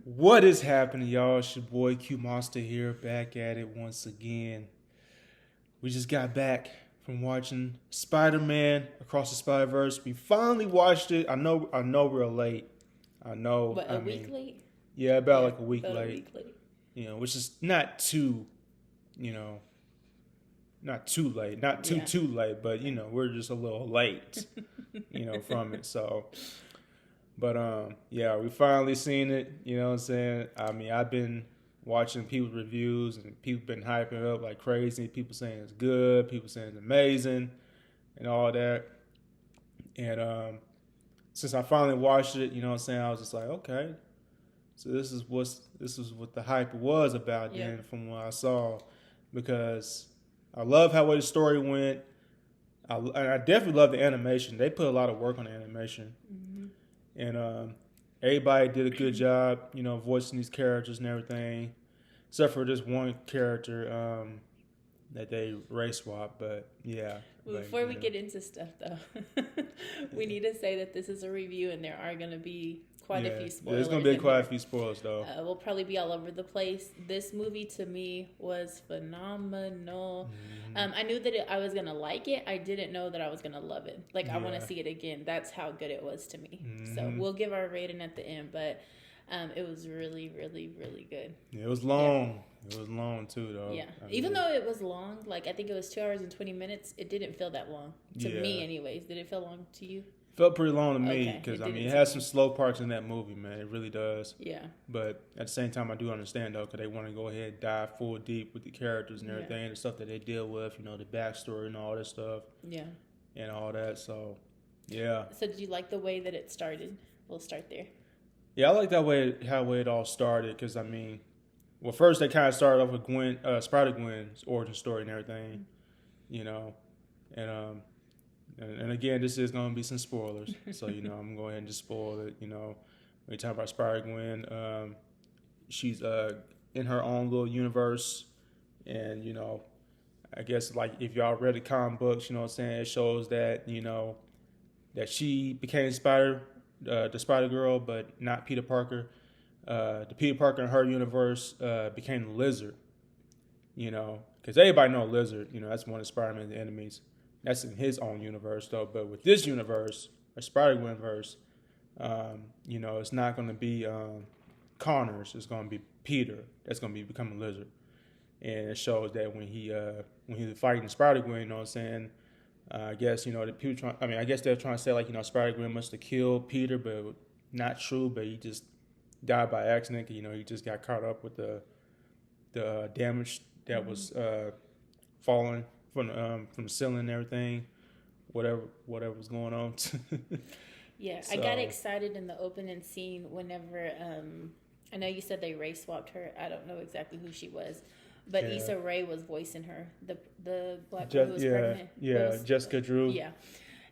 What is happening, y'all? It's your boy Q Monster here, back at it once again. We just got back from watching Spider-Man Across the Spider-Verse. We finally watched it. I know we're late. I know. What, I a week mean, late? yeah, about Yeah, like a week about a late. week late. Which is not too, you know, not too late, not too Yeah. too late, but we're just a little late, from it. So, but yeah, we finally seen it. You know what I'm saying? I mean, I've been watching people's reviews and people been hyping it up like crazy. People saying it's good, people saying it's amazing, and all that. And since I finally watched it, you know what I'm saying, I was just like, okay, so this is what the hype was about Yep. then from what I saw, because I love how the story went. I definitely love the animation. They put a lot of work on the animation, Mm-hmm. and everybody did a good job, voicing these characters and everything, except for this one character that they race swap. But yeah, Before we get into stuff, though, we need to say that this is a review, and there are going to be quite a yeah, few spoilers. there's gonna be in quite a here. few spoilers though. We'll probably be all over the place. This movie to me was phenomenal. Mm-hmm. I knew that I was gonna like it. I didn't know that I was gonna love it. Like I want Yeah. to see it again. That's how good it was to me. So Mm-hmm. we'll give our rating at the end, but it was really, really, really good. It was long. It was long too, though. Yeah. I Even mean, though it was long, like I think it was 2 hours and 20 minutes, it didn't feel that long to me, Yeah. anyways. Did it feel long to you? felt pretty long to me Okay, because it I mean didn't it to has me. some slow parts in that movie, man. It really does. Yeah. But at the same time, I do understand though, because they want to go ahead and dive full deep with the characters and Yeah. everything, the stuff that they deal with, the backstory and all that stuff Yeah. and all that. So, yeah, So did you like the way that it started? We'll start there. yeah, I like that way how it all started because I mean, well, first they kind of started off with Spider Gwen's origin story and everything, you know, and and again, this is going to be some spoilers, so I'm gonna go ahead and just spoil it. When you talk about Spider Gwen, she's in her own little universe, and I guess like if y'all read the comic books, what I'm saying, it shows that that she became the Spider Girl, but not Peter Parker. The Peter Parker in her universe became the Lizard. Because everybody know Lizard. That's one of Spider-Man's enemies. That's in his own universe, though. But with this universe, or Spider-Gwen verse, it's not going to be Connors. It's going to be Peter. That's going to be becoming Lizard, and it shows that when he was fighting Spider-Gwen, you know what I'm saying. I guess the people I guess they're trying to say like Spider-Gwen must have killed Peter, but not true. But he just died by accident. He just got caught up with the damage that was falling from the ceiling and everything, whatever was going on. Yeah, I So, got excited in the opening scene whenever I know you said they race swapped her. I don't know exactly who she was, but Yeah. Issa Rae was voicing her, the black girl who was pregnant. Jessica Drew. Yeah.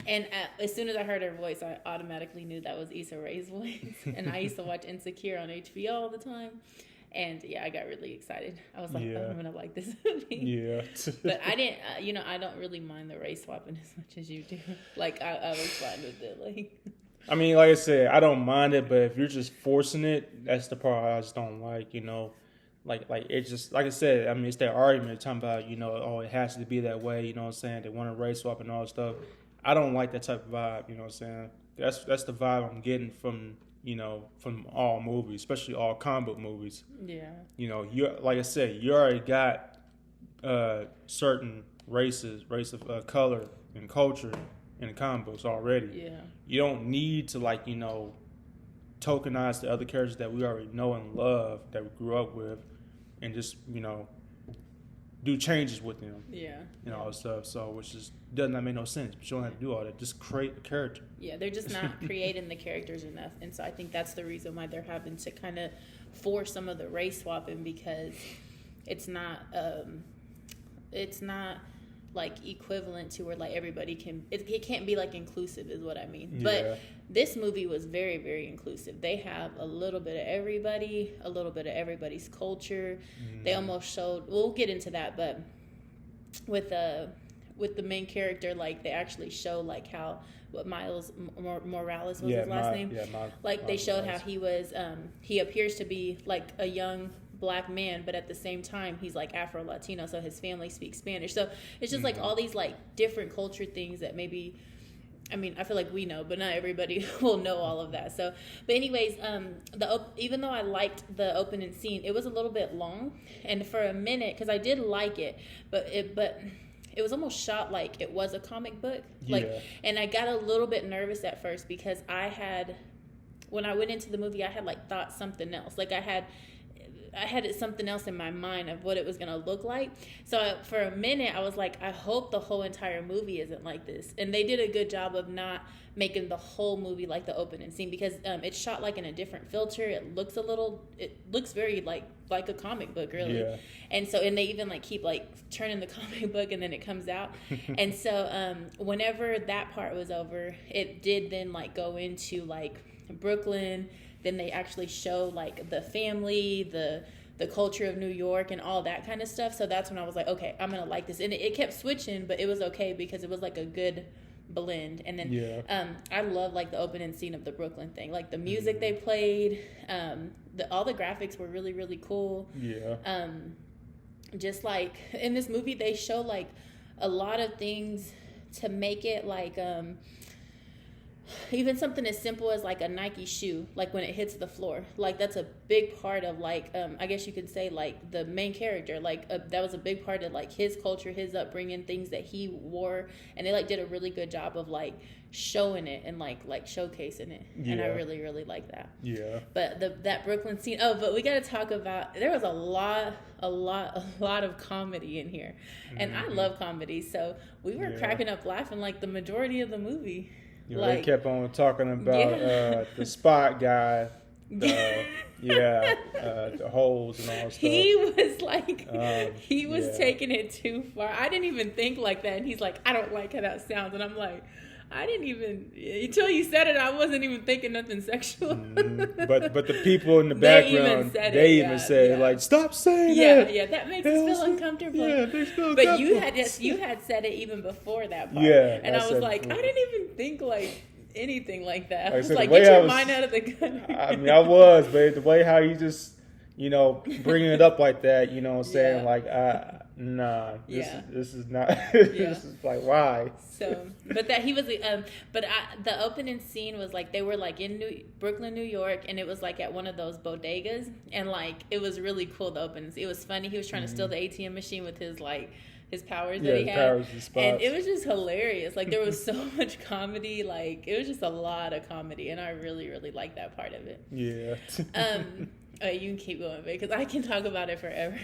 And as soon as I heard her voice, I automatically knew that was Issa Rae's voice. And I used to watch Insecure on HBO all the time. And yeah, I got really excited. I was like, Yeah. oh, I'm gonna like this movie. Yeah. But I didn't, I don't really mind the race swapping as much as you do. Like I was fine with it. Like, I mean, like I said, I don't mind it, but if you're just forcing it, that's the part I just don't like. Like it's just like I said. I mean, it's that argument talking about oh, it has to be that way. You know what I'm saying? They want to race swap and all that stuff. I don't like that type of vibe. You know what I'm saying? That's the vibe I'm getting from from all movies, especially all comic book movies. yeah, You like I said, you already got certain race of color and culture in the comic books already. yeah, You don't need to tokenize the other characters that we already know and love that we grew up with, and just do changes with them. yeah. All that stuff. So which just does not make no sense. But you don't have to do all that. Just create a character. Yeah, they're just not creating the characters enough. And so I think that's the reason why they're having to kind of force some of the race swapping, because it's not like equivalent to where like everybody can it can't be like inclusive is what I mean. Yeah. But this movie was very, very inclusive. They have a little bit of everybody, a little bit of everybody's culture. They almost showed, we'll get into that, but with with the main character, like they actually show like how what Miles Morales was his last name. Yeah, like they showed how he was he appears to be like a young black man, but at the same time he's like Afro Latino, so his family speaks Spanish. So it's just like all these like different culture things that maybe, I mean, I feel like we know, but not everybody will know all of that. So, but anyways, even though I liked the opening scene, it was a little bit long, and for a minute, because I did like it, but it was almost shot like it was a comic book, like, and I got a little bit nervous at first because when I went into the movie, I had like thought something else, like I had something else in my mind of what it was going to look like. So for a minute, I was like, I hope the whole entire movie isn't like this. And they did a good job of not making the whole movie like the opening scene, because it's shot like in a different filter. It looks very like a comic book, really. Yeah. And so, and they even like keep like turning the comic book and then it comes out. And so whenever that part was over, it did then like go into like Brooklyn. Then they actually show like the family, the culture of New York and all that kind of stuff. So that's when I was like, okay, I'm gonna like this. And it kept switching, but it was okay because it was like a good blend. And then I love like the opening scene of the Brooklyn thing, like the music they played, all the graphics were really, really cool. Just like in this movie, they show like a lot of things to make it like even something as simple as like a Nike shoe, like when it hits the floor, like that's a big part of like I guess you could say like the main character, like that was a big part of like his culture, his upbringing, things that he wore, and they like did a really good job of like showing it and like showcasing it. And I really, really like that. But that Brooklyn scene, but we got to talk about, there was a lot of comedy in here, and I love comedy, so we were cracking up laughing like the majority of the movie. They kept on talking about the spot guy, the holes and all stuff. He was like, he was taking it too far. I didn't even think like that. And he's like, I don't like how that sounds. And I'm like, I didn't even, until you said it, I wasn't even thinking nothing sexual. But the people in the background, they even said like, stop saying that. Yeah, that makes us feel uncomfortable. Yeah, they feel But you had said it even before that part. Yeah. And I was like, I didn't even think like anything like that. I was like, get your mind out of the gutter. I mean, I was, but the way how you just, bringing it up like that, you know what I'm saying? Like, nah, this is not, this is like, why? So, but that he was, the opening scene was like, they were like in Brooklyn, New York, and it was like at one of those bodegas, and like, it was really cool, the opening. It was funny. He was trying to steal the ATM machine with his powers that he had, and it was just hilarious. Like, there was so much comedy, like it was just a lot of comedy, and I really, really liked that part of it. Yeah. You can keep going, babe, because I can talk about it forever.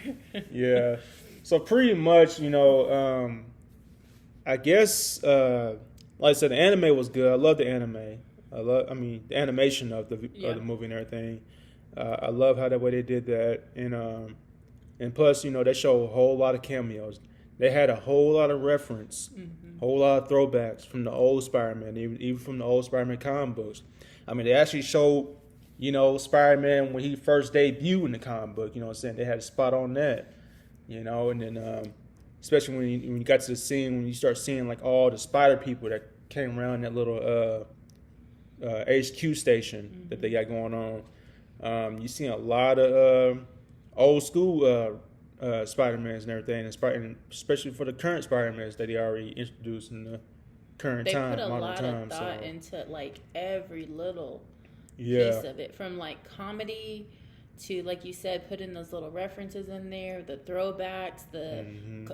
Yeah. So pretty much, I guess, like I said, the anime was good. I love the anime. The animation of the movie and everything. I love how the way they did that, and plus, they show a whole lot of cameos. They had a whole lot of reference, whole lot of throwbacks from the old Spider-Man, even from the old Spider-Man comic books. I mean, they actually showed, Spider-Man when he first debuted in the comic book. You know what I'm saying? They had a spot on that, and then especially when you got to the scene when you start seeing like all the spider people that came around that little HQ station that they got going on. You see a lot of old school Spider-Mans and everything, and especially for the current Spider-Mans that they already introduced in the current time, modern time. They put a lot of thought into like every little piece of it, from like comedy to, like you said, putting those little references in there, the throwbacks, the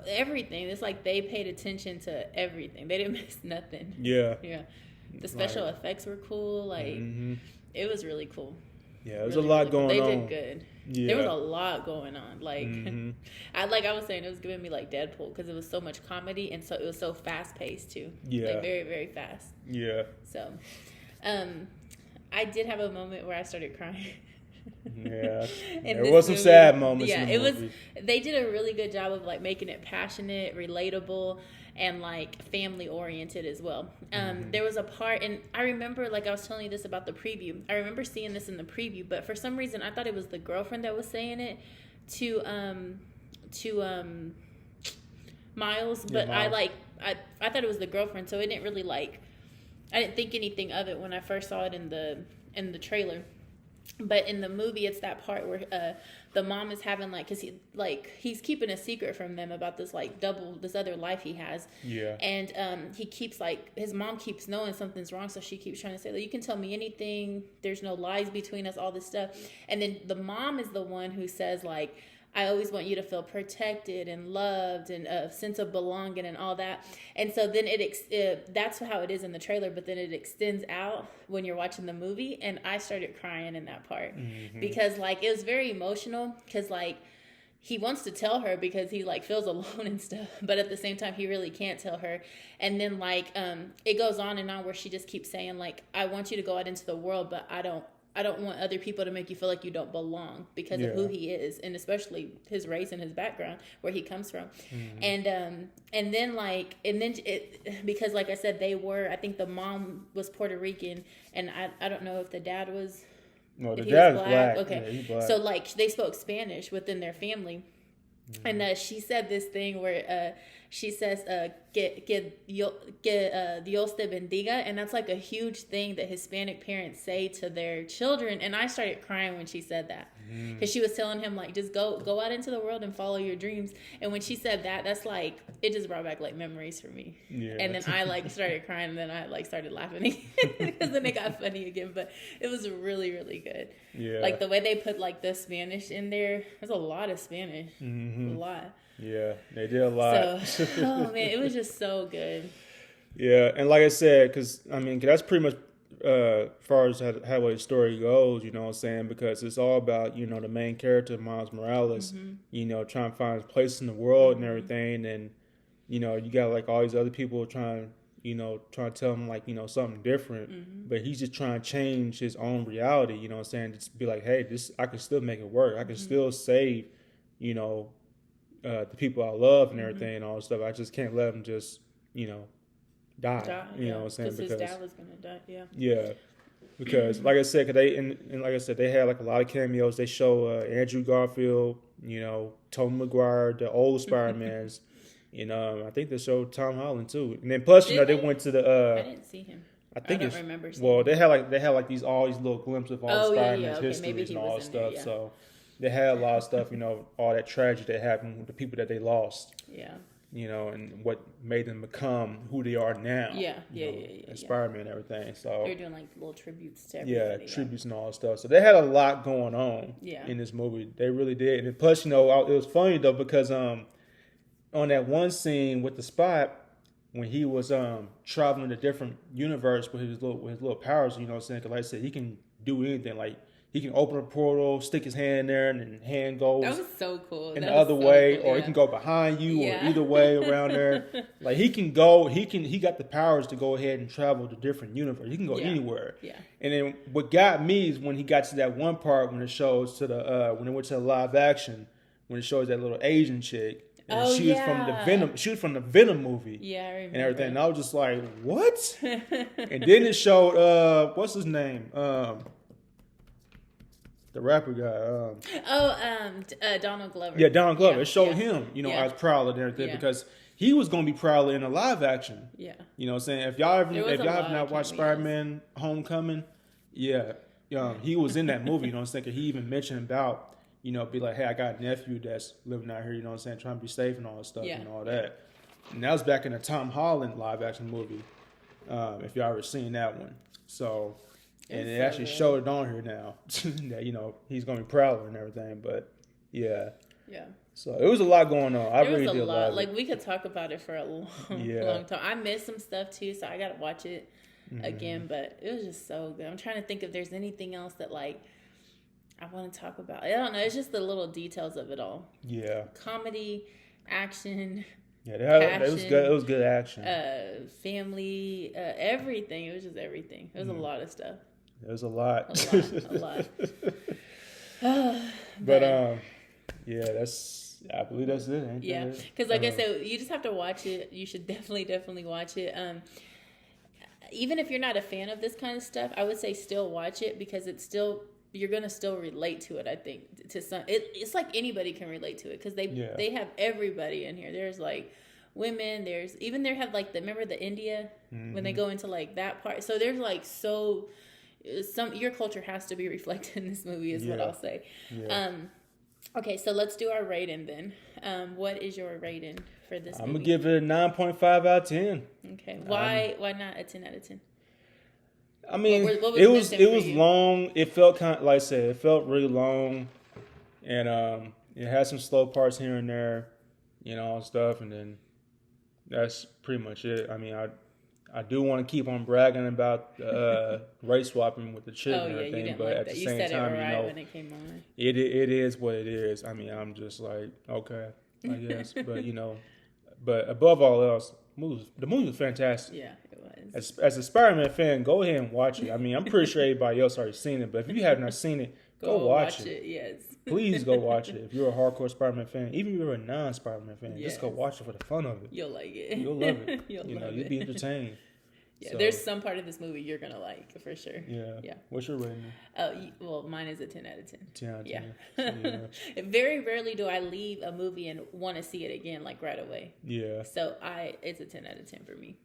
everything. It's like they paid attention to everything. They didn't miss nothing. Yeah. The special effects were cool. Like it was really cool. Yeah, there was really, a lot going on. They did good. Yeah. There was a lot going on. Like, I was saying, it was giving me like Deadpool because it was so much comedy, and so it was so fast paced too. Yeah, like very, very fast. Yeah. So, I did have a moment where I started crying. Yeah, there was some sad moments. Yeah, in the it movie. was. They did a really good job of like making it passionate, relatable, and like family oriented as well. There was a part, and I remember, like I was telling you this about the preview. I remember seeing this in the preview, but for some reason I thought it was the girlfriend that was saying it to Miles. But Miles. I thought it was the girlfriend, so it didn't really like, I didn't think anything of it when I first saw it in the trailer. But in the movie, it's that part where the mom is having like, cause he's keeping a secret from them about this like this other life he has. Yeah. And he keeps like, his mom keeps knowing something's wrong, so she keeps trying to say, like, you can tell me anything. There's no lies between us. All this stuff. And then the mom is the one who says like, I always want you to feel protected and loved and a sense of belonging and all that. And so then that's how it is in the trailer, but then it extends out when you're watching the movie. And I started crying in that part because like it was very emotional because like he wants to tell her because he like feels alone and stuff, but at the same time he really can't tell her. And then like it goes on and on where she just keeps saying like, I want you to go out into the world, but I don't want other people to make you feel like you don't belong because of who he is, and especially his race and his background, where he comes from. And then because like I said, I think the mom was Puerto Rican, and I don't know if the dad was. No, the dad was black. Okay, yeah, he's black. So like they spoke Spanish within their family. And she said this thing where she says, que Dios te bendiga. And that's like a huge thing that Hispanic parents say to their children. And I started crying when she said that. Because she was telling him, like, just go out into the world and follow your dreams. And when she said that, that's like, it just brought back like memories for me. Yeah. And then I like started crying, and then I like started laughing again because then it got funny again. But it was really, really good. Yeah. Like the way they put like the Spanish in there, there's a lot of Spanish. A lot. Yeah, they did a lot. So, oh man, it was just so good. Yeah, and like I said, because I mean, that's pretty much as far as how the story goes, you know what I'm saying? Because it's all about, you know, the main character, Miles Morales, you know, trying to find his place in the world and everything. And, you know, you got like all these other people trying to tell him like, you know, something different. But he's just trying to change his own reality, you know what I'm saying? Just be like, hey, I can still make it work. I can still save, you know, the people I love and everything and all that stuff. I just can't let them just, you know, die. You know what I'm saying? Because his dad was gonna die. Yeah. Yeah. Because like I said, and like I said, they had like a lot of cameos. They show Andrew Garfield, you know, Tobey Maguire, the old Spider-Mans. You know, I think they showed Tom Holland too. And then plus, you know, they went to the. I didn't see him. I think I don't remember. Well, they had like all these little glimpses of all Spider-Man's histories and all that stuff. There, yeah. So they had a lot of stuff, you know, all that tragedy that happened with the people that they lost. Yeah. You know, and what made them become who they are now. Yeah. And Spider-Man and everything. So they're doing like little tributes to everybody. Yeah, tributes and all that stuff. So they had a lot going on in this movie. They really did. And plus, you know, it was funny though because on that one scene with the Spot, when he was traveling to different universe with his little powers, you know what I'm saying? Because like I said, he can do anything. Like he can open a portal, stick his hand in there, and then hand goes. That was so cool. In the other way, or he can go behind you, or either way around there. Like he can go. He got the powers to go ahead and travel to different universes. He can go anywhere. Yeah. And then what got me is when he got to that one part when it shows to the when it went to the live action, when it shows that little Asian chick. And she was from the Venom. She was from the Venom movie. Yeah, I remember. And everything. And I was just like, what? And then it showed what's his name? The rapper guy. Donald Glover. Yeah, Donald Glover. It showed him, you know, as Prowler and everything because he was going to be Prowler in a live action. Yeah. You know what I'm saying? If y'all have not watched Spider-Man Homecoming, he was in that movie, you know what I'm saying? 'Cause he even mentioned about, you know, be like, hey, I got a nephew that's living out here, you know what I'm saying, trying to be safe and all that stuff and all that. And that was back in the Tom Holland live action movie, if y'all ever seen that one. So, and it actually showed it on here now that, you know, he's going to be Prowler and everything. But, yeah. Yeah. So, it was a lot going on. I really did a lot. Like, we could talk about it for a long time. I missed some stuff, too, so I got to watch it again. But it was just so good. I'm trying to think if there's anything else that, like, I want to talk about. I don't know. It's just the little details of it all. Yeah. Comedy, action. Yeah, it was good. It was good action. Family, everything. It was just everything. It was a lot of stuff. It was a lot. A lot. But I believe that's it. Yeah, because like I said, you just have to watch it. You should definitely watch it. Even if you're not a fan of this kind of stuff, I would say still watch it because it's still. You're gonna still relate to it, I think. To some, it's like anybody can relate to it because they have everybody in here. There's like women. There's even there have like remember the India when they Mm-hmm. go into like that part. So there's like some your culture has to be reflected in this movie is what Yeah. I'll say. Yeah. Okay, so let's do our rating then. What is your rating for this I'm movie? gonna give it a 9.5 out of 10. Okay, why not a 10 out of 10? I mean, What was it was missing it for was you? long. It felt kind of, like I said, it felt really long, and it had some slow parts here and there, and stuff. And then that's pretty much it. I mean, I do want to keep on bragging about race swapping with the chick Oh and yeah, you everything, didn't but like at that. the You same said time, it right when it came on. it is what it is. I mean, I'm just like, okay, I guess, but but above all else, the movie was fantastic. Yeah, it was. As a Spider-Man fan, go ahead and watch it. I mean, I'm pretty sure everybody else already seen it, but if you have not seen it, go watch it. Yes. Please go watch it. If you're a hardcore Spider-Man fan, even if you're a non-Spider-Man fan, Yes. just go watch it for the fun of it. You'll like it. You'll love it. You'll You'll be entertained. Yeah, So, there's some part of this movie you're gonna like for sure. Yeah. Yeah. What's your rating? Well, mine is a 10 out of 10. 10 out of 10. Yeah. So, Very rarely do I leave a movie and want to see it again like right away. yeah. So it's a 10 out of 10 for me.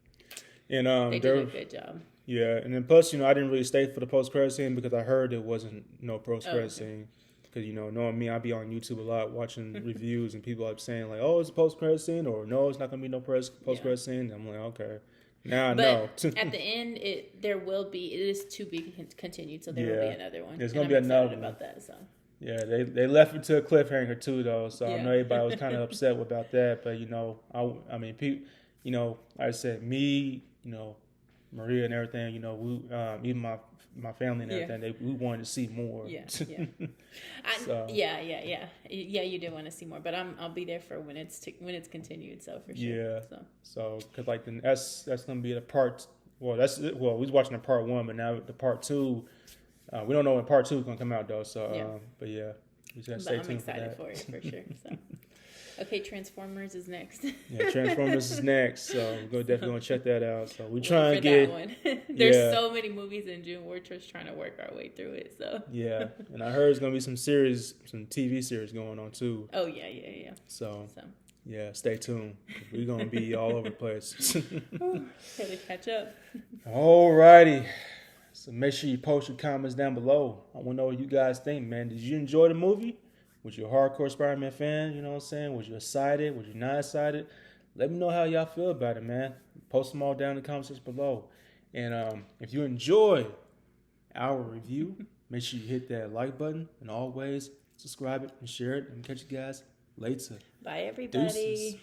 And They did a good job. yeah, and then plus, I didn't really stay for the post-credit scene because I heard there wasn't no post-credit scene. Because, knowing me, I be on YouTube a lot watching reviews and people are saying, like, oh, it's a post-credit scene, or no, it's not going to be no post-credit scene. I'm like, okay. Now I know. But at the end, it is to be continued, so there will be another one. There's going gonna to be another one. about that, so. Yeah, they left it to a cliffhanger too, though. So I Yeah. know everybody was kind of upset about that. But I mean, people, like I said, me, Maria and everything, we, even my family and everything, we wanted to see more. Yeah, So. yeah. You did want to see more, but I'll be there for when it's continued. So for sure. Yeah. So because like that's gonna be the part. Well, we was watching the part 1, but now the part 2. We don't know when part 2 is gonna come out though. So, but yeah, we just gotta stay I'm tuned excited for that. for it for sure. So. Okay, Transformers is next. Yeah, Transformers is next, so we're definitely gonna check that out. So we try Wait and for get that one. There's so many movies in June. We're just trying to work our way through it. So yeah, and I heard it's gonna be some TV series going on too. Oh yeah. So yeah, stay tuned. We're gonna be all over the place. Gotta catch up. Alrighty. So make sure you post your comments down below. I want to know what you guys think, man. Did you enjoy the movie? Was you a hardcore Spider-Man fan? You know what I'm saying? Was you excited? Was you not excited? Let me know how y'all feel about it, man. Post them all down in the comments below. And if you enjoyed our review, make sure you hit that like button. And always subscribe it and share it. And catch you guys later. Bye, everybody. Deuces.